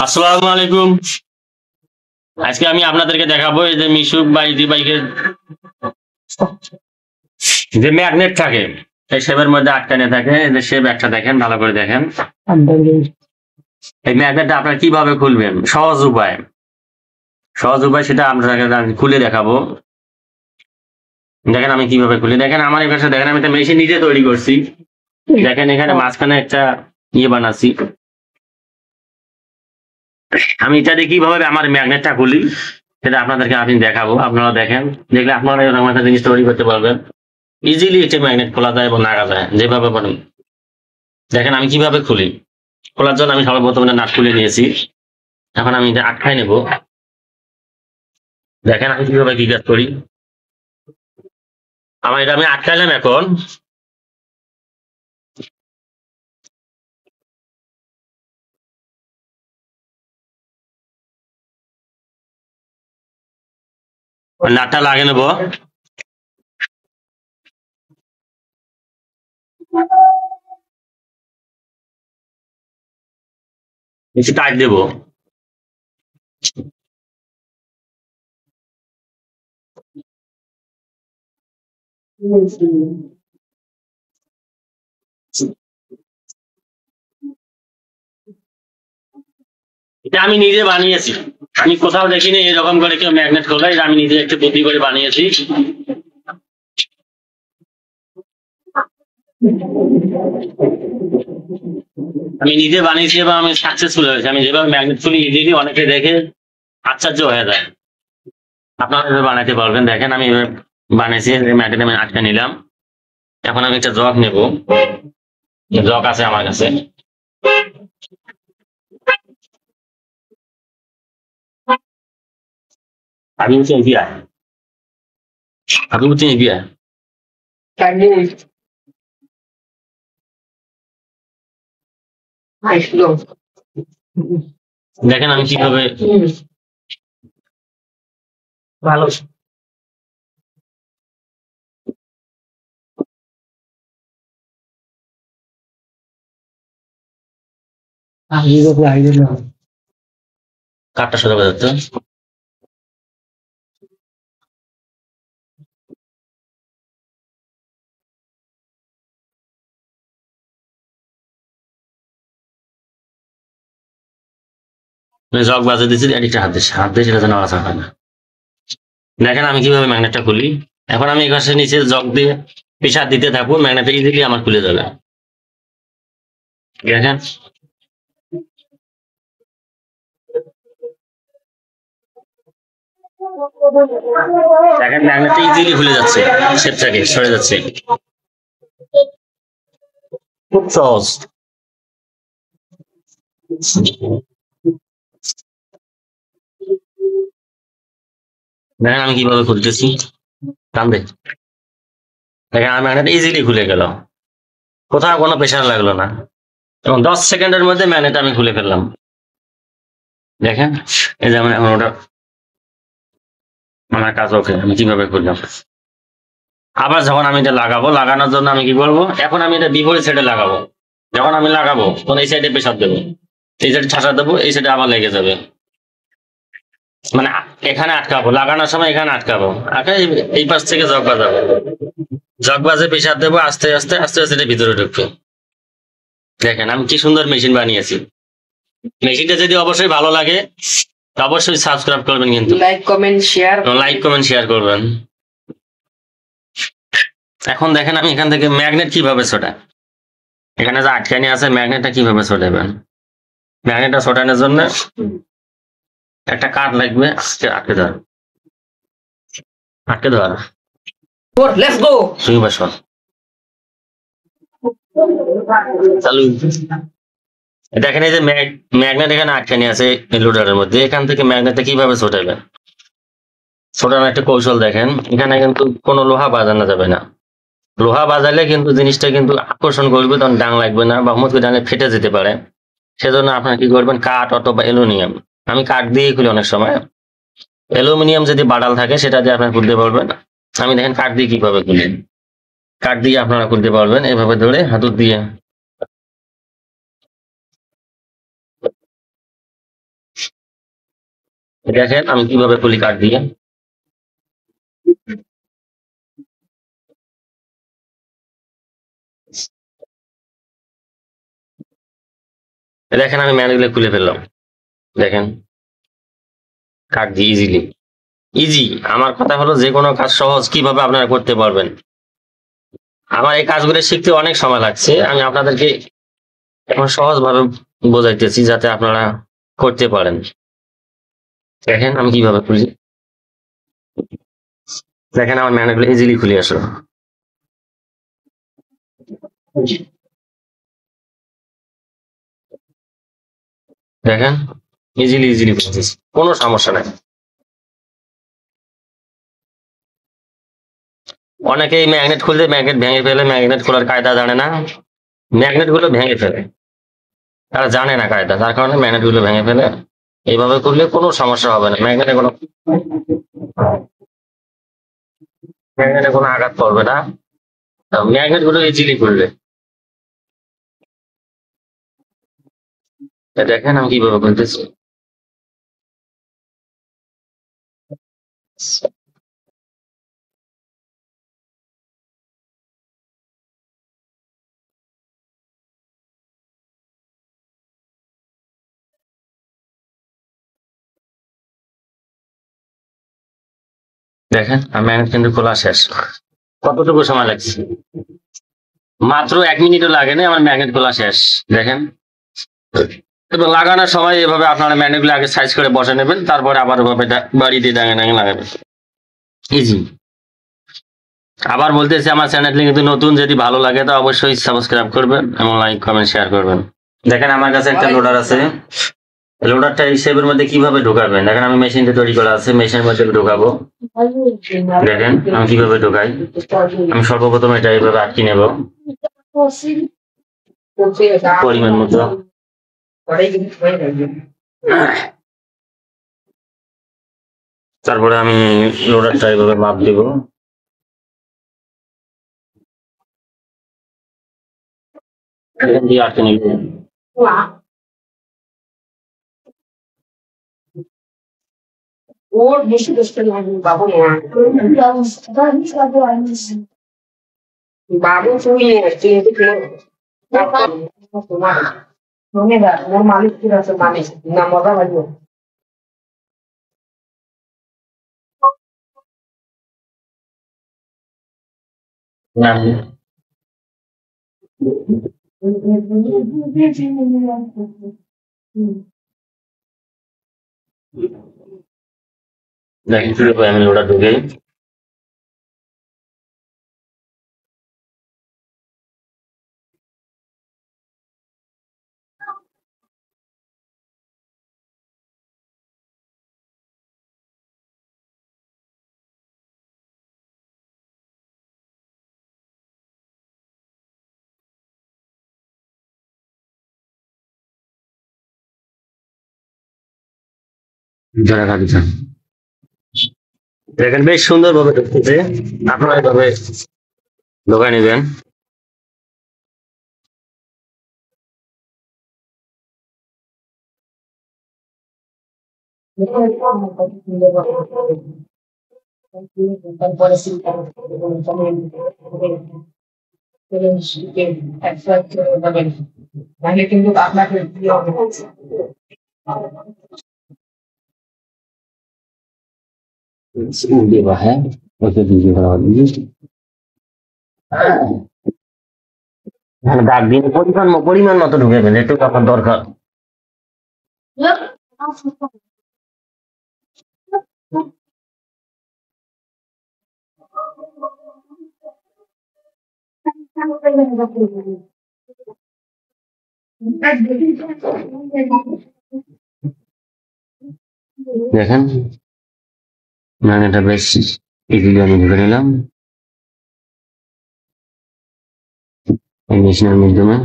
আসসালামু আলাইকুম। আজকে আমি আপনাদেরকে দেখাবো এই যে মিশুক বা ইজি বাইকের যে ম্যাগনেট থাকে এই শেপের মধ্যে আটকানো থাকে। এই যে শেপ একটা দেখেন, ভালো করে দেখেন। এই ম্যাগনেটটা আপনারা কিভাবে খুলবেন সহজ উপায় সেটা আপনাকে আমি খুলে দেখাবো। দেখেন আমি কিভাবে খুলি। দেখেন আমার এই পাশে দেখেন, আমি একটা মেশিন নিজে তৈরি করছি। দেখেন এখানে মাঝখানে একটা ইয়ে বানাচ্ছি। আমি এটা দিয়ে কিভাবে আমার ম্যাগনেটটা খুলি সেটা আপনাদেরকে আমি দেখাবো। আপনারা দেখেন, দেখলে আপনারা এরকম একটা জিনিস তৈরি করতে পারবেন। ইজিলি একটা ম্যাগনেট খোলা যায় এবং নাগা যায় যেভাবে পারেন। দেখেন আমি কিভাবে খুলি। খোলার জন্য আমি সর্বপ্রথম নাট খুলে নিয়েছি। এখন আমি এটা আটকাই নেব। দেখেন আমি কিভাবে কি কাজ করি। আমার এটা আমি আটকাইলাম। এখন নাটটা লাগিয়ে নেব। একটু টাইট দেবো। এটা আমি নিজে বানিয়েছি। আমি কোথাও দেখিনি এরকম করে কেউ ম্যাগনেট খোলে। এটা আমি নিজে একটু বুদ্ধি করে বানিয়েছি। আমি নিজে বানিয়েছি এবং আমি সাকসেসফুল হয়েছি। আমি যেভাবে ম্যাগনেট খুলি ইজিলি অনেকে দেখে আশ্চর্য হয়ে যায়। আপনারা এভাবে বানাতে পারবেন। দেখেন আমি এভাবে বানিয়েছি। ম্যাগনেট আমি আটকে নিলাম। এখন আমি একটা জগ নেব। জগ আছে আমার কাছে। আমি হচ্ছে এগিয়ে আমি হচ্ছে এগিয়ে দেখেন আমি কিভাবে ভালো। কাঠটা সোজা করে ধরতে। জগ বাজে দিচ্ছি, একটা হাত দিয়ে সেটা যেন আওয়াজ হয় না। দেখেন আমি কিভাবে ম্যাগনেটটা খুলি। এখন আমি এখানে নিচে জগ দিয়ে প্রেসার দিতে থাকবো, ম্যাগনেটটা ইজিলি আমার খুলে যাবে। দেখেন দেখেন ম্যাগনেটটা ইজিলি খুলে যাচ্ছে, শেপ থেকে সরে যাচ্ছে। খুব সহজ। দেখেন আমি কিভাবে খুলতেছি। টানবে। দেখেন আমার ম্যাগনেট ইজিলি খুলে গেল। কোথাও কোনো প্রেশার লাগলো না এবং 10 সেকেন্ডের মধ্যে ম্যাগনেট আমি খুলে ফেললাম। দেখেন এই যে এখন ওটা আমার কাজ ওকে। আমি কিভাবে করলাম। আবার যখন আমি এটা লাগাবো, লাগানোর জন্য আমি কি করবো, এখন আমি এটা বিপরীত সাইডে লাগাবো। যখন আমি লাগাবো তখন এই সাইডে প্রেসার দেবো, এই সাইডে ঠাসা দেবো, এই সাইডে আবার লেগে যাবে। মানে এখানে আটকাবো, লাগানোর সময় এখানে আটকাবো, এই পাশ থেকে জগ বাজাবো। জগ বাজে প্রেসার দেবো, আস্তে আস্তে আস্তে আস্তে এটা ভিতরে ঢুকবে। দেখেন আমি কি সুন্দর মেশিন বানিয়েছি। মেশিনটা যদি অবশ্যই ভালো লাগে অবশ্যই সাবস্ক্রাইব করবেন, কিন্তু লাইক কমেন্ট শেয়ার করবেন। এখন দেখেন আমি এখান থেকে ম্যাগনেট কিভাবে ছোটাই। এখানে যে আটকানি আছে, ম্যাগনেটটা কিভাবে ছোটাবেন। ম্যাগনেটটা ছোটানোর জন্য একটা কাঠ লাগবে। আটকে ধর, আটকে ধর। সুই বাসন চালু। দেখেন এই যে ম্যাগনেট এখানে আটকানি আছে লোডারের মধ্যে। এখান থেকে ম্যাগনেটটা কিভাবে ছোটাবেন, ছোটানোর একটা কৌশল দেখেন। এখানে কিন্তু কোনো লোহা বাজানো যাবে না। লোহা বাজালে কিন্তু জিনিসটা কিন্তু আকর্ষণ করবে, তখন ডাং লাগবে না বা হুমুত করে ডাঙে ফেটে যেতে পারে। সেজন্য আপনারা কি করবেন, কাঠ অথবা অ্যালুমিনিয়াম। আমি কাঠ দিয়েই খুলি অনেক সময়। অ্যালুমিনিয়াম যদি বাডাল থাকে সেটা দিয়ে আপনারা খুলতে পারবেন। আমি দেখেন কাঠ দিয়ে কিভাবে খুলি। কাঠ দিয়ে আপনারা খুলতে পারবেন এভাবে ধরে হাতুড় দিয়ে। দেখেন আমি কিভাবে খুলি কাঠ দিয়ে। দেখেন আমি ম্যানুয়ালি খুলে ফেললাম। দেখেন কাঠ দিয়ে ইজিলি। ইজি, আমার কথা হলো যে কোনো কাজ সহজ কিভাবে আপনারা করতে পারবেন। আমার এই কাজগুলো শিখতে অনেক সময় লাগছে, আমি আপনাদেরকে এখন সহজ ভাবে বোঝাইতেছি যাতে আপনারা করতে পারেন। দেখেন আমি কিভাবে খুলি। দেখেন আমার ম্যানুয়ালি ইজিলি খুলে আসলো। দেখেন ইজিলি ইজিলি খুলতেছি, কোনো সমস্যা নাই। অনেকেই ম্যাগনেট খুলতে ম্যাগনেট ভেঙে ফেলে, ম্যাগনেট খোলার কায়দা জানে না, ম্যাগনেট গুলো ভেঙে ফেলে, তারা জানে না কায়দা, তার কারণে ম্যাগনেট গুলো ভেঙে ফেলে। এইভাবে করলে কোনো সমস্যা হবে না, ম্যাগনেটে কোনো আঘাত পড়বে না, ম্যাগনেট গুলো ইজিলি খুলবে। দেখেন আমি কিভাবে খুলতেছি। দেখেন আমার ম্যাগনেট কিন্তু খোলা শেষ। কতটুকু সময় লাগছে, মাত্র 1 মিনিটও লাগে না, আমার ম্যাগনেট খোলা শেষ। দেখেন, এবং লাগানোর সময় এভাবে আপনারা ম্যাগনেট গুলো আগে সাইজ করে বসে নেবেন, তারপরে আবার ওভাবে বাড়ি দিয়ে ডাঙে ডাঙে লাগাবেন, ইজি। আবার বলতেছি আমার চ্যানেলটি কিন্তু নতুন, যদি ভালো লাগে তো অবশ্যই সাবস্ক্রাইব করবেন এবং লাইক কমেন্ট শেয়ার করবেন। দেখেন আমার কাছে একটা লোডার আছে, লোডারটা এই শেপের মধ্যে কিভাবে ঢোকাবেন। দেখেন আমি মেশিনটা তৈরি করা আছে, মেশিনের মধ্যে ঢোকাবো। দেখেন আমি কিভাবে ঢোকাই। আমি সর্বপ্রথম এটা এইভাবে আটকে নেব পরিমাণ মতো। তারপরে আমি লোডারটা এইভাবে মাপ দেব। দিয়ে আটকে নিব। ওর বেশি বেশি লাগে বাবু না বাবু তুই কিন্তু তোমার মনে না ওর মালিক কি আছে মালিক না মজা লাগবে না, দেখেন কিভাবে আমি লোডার ঢুকাই। ধরে রাখছি। দেখেন বেশ সুন্দর ভাবে ঢুকতেছে, আপনারা এভাবে ঢোকায় নেবেন। তারপরে তাহলে কিন্তু আপনাকে দেওয়া হ্যাঁ, ওকে দিয়ে দেওয়া হবে। দাগ দিয়ে পরিমাণ মতো ঢুকাবেন, একটু আপনার দরকার। দেখেন এটা বেশ ইজিলি আমি ঢুকে নিলাম এই মেশিনের মাধ্যমে।